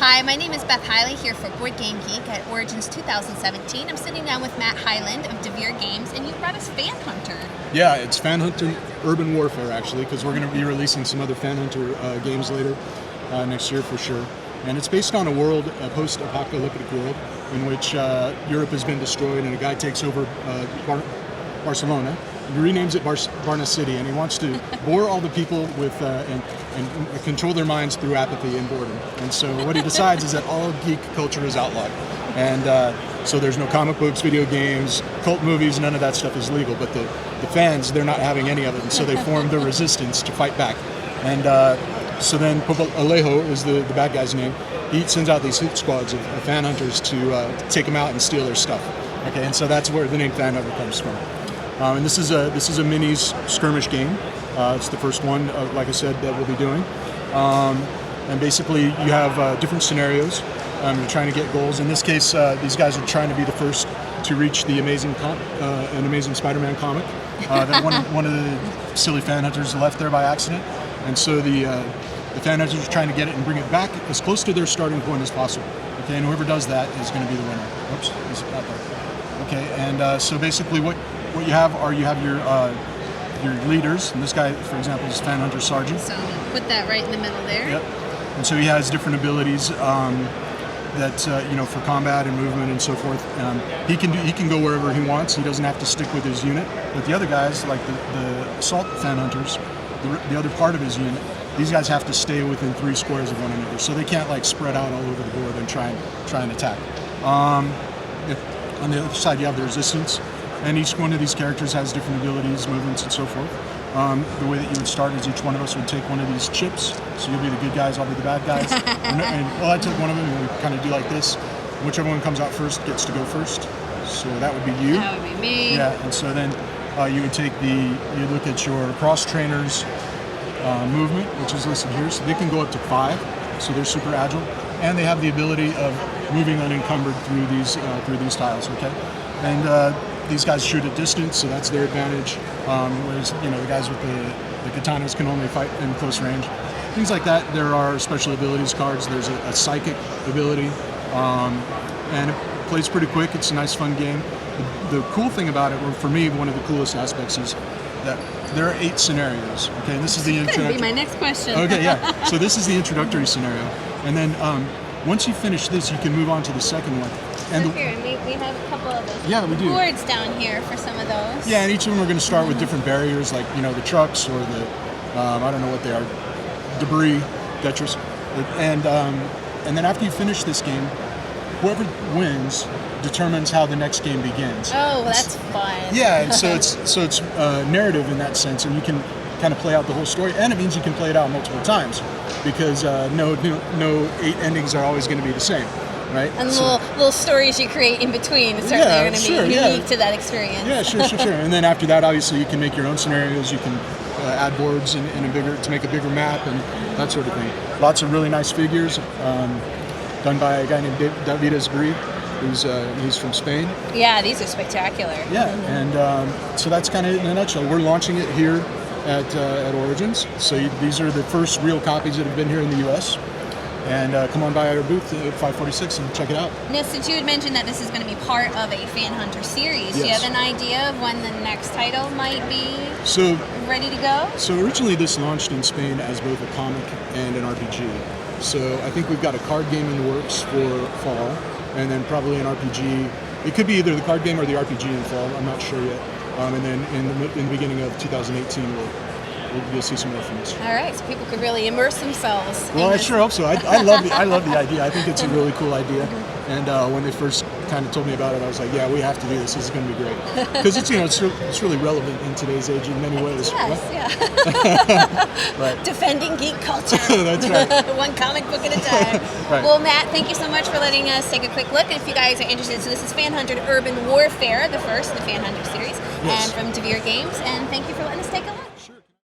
Hi, my name is Beth Hiley here for Board Game Geek at Origins 2017. I'm sitting down with Matt Hyland of DeVere Games, and you brought us FanHunter. Yeah, it's FanHunter Urban Warfare, actually, because we're going to be releasing some other FanHunter games later next year for sure. And it's based on a post-apocalyptic world in which Europe has been destroyed and a guy takes over Barcelona. He renames it Barna City, and he wants to bore all the people with and control their minds through apathy and boredom. And so what he decides is that all geek culture is outlawed. And so there's no comic books, video games, cult movies, none of that stuff is legal. But the fans, they're not having any of it, and so they form the resistance to fight back. And so then Alejo is the bad guy's name. He sends out these hit squads of fan hunters to take them out and steal their stuff. Okay, and so that's where the name FanHunter comes from. And this is a minis skirmish game. It's the first one, like I said, that we'll be doing. And basically, you have different scenarios. You're trying to get goals. In this case, these guys are trying to be the first to reach the Amazing Spider-Man comic that one of the silly fan hunters left there by accident. And so the fan hunters are trying to get it and bring it back as close to their starting point as possible. Okay, and whoever does that is going to be the winner. Oops, is it not there? Okay, and so basically what you have your leaders, and this guy, for example, is FanHunter Sergeant. So put that right in the middle there. Yep. And so he has different abilities that for combat and movement and so forth. He can go wherever he wants. He doesn't have to stick with his unit. But the other guys, like the assault FanHunters, the other part of his unit, these guys have to stay within 3 squares of one another, so they can't like spread out all over the board and try and attack. On the other side, you have the resistance. And each one of these characters has different abilities, movements, and so forth. The way that you would start is each one of us would take one of these chips. So you'll be the good guys, I'll be the bad guys. I took one of them, and we kind of do like this. Whichever one comes out first gets to go first. So that would be you. That would be me. Yeah, and so then you would you look at your cross trainers movement, which is listed here. So they can go up to 5. So they're super agile, and they have the ability of moving unencumbered through these tiles. Okay, and these guys shoot at distance, so that's their advantage. Whereas the guys with the katanas can only fight in close range. Things like that. There are special abilities cards. There's a psychic ability, and it plays pretty quick. It's a nice, fun game. The cool thing about it, or for me, one of the coolest aspects is that there are 8 scenarios. Okay, and this is the introductory. Be my next question. Okay, yeah. So this is the introductory scenario, and then once you finish this, you can move on to the second one. And we have a couple of those we do. boards down here for some of those. Yeah, and each of them are going to start with different barriers, like the trucks or the I don't know what they are, debris, detritus, and then after you finish this game, whoever wins determines how the next game begins. Oh, that's fun. Yeah, and so it's narrative in that sense, and you can kind of play out the whole story, and it means you can play it out multiple times because no 8 endings are always going to be the same. Right? And little stories you create in between certainly are going to be unique to that experience. Yeah, sure. And then after that, obviously, you can make your own scenarios. You can add boards to make a bigger map and that sort of thing. Lots of really nice figures done by a guy named David Esbri, he's from Spain. Yeah, these are spectacular. Yeah, and so that's kind of it in a nutshell. We're launching it here at Origins. So these are the first real copies that have been here in the U.S. And come on by our booth at 546 and check it out. Now, since you had mentioned that this is going to be part of a FanHunter series, do you have an idea of when the next title might be ready to go? So originally this launched in Spain as both a comic and an RPG. So I think we've got a card game in the works for fall, and then probably an RPG. It could be either the card game or the RPG in fall. I'm not sure yet. And then in the beginning of 2018, you'll see some more from us. All right, so people could really immerse themselves. Well, I sure hope so. I love the idea. I think it's a really cool idea. And when they first kind of told me about it, I was like, yeah, we have to do this. This is going to be great because it's really relevant in today's age in many ways. Yes, right? Yeah. Right. Defending geek culture. That's right. One comic book at a time. Right. Well, Matt, thank you so much for letting us take a quick look. And if you guys are interested, so this is FanHunter Urban Warfare, the first in the FanHunter series, and from DeVere Games. And thank you for letting us take a look.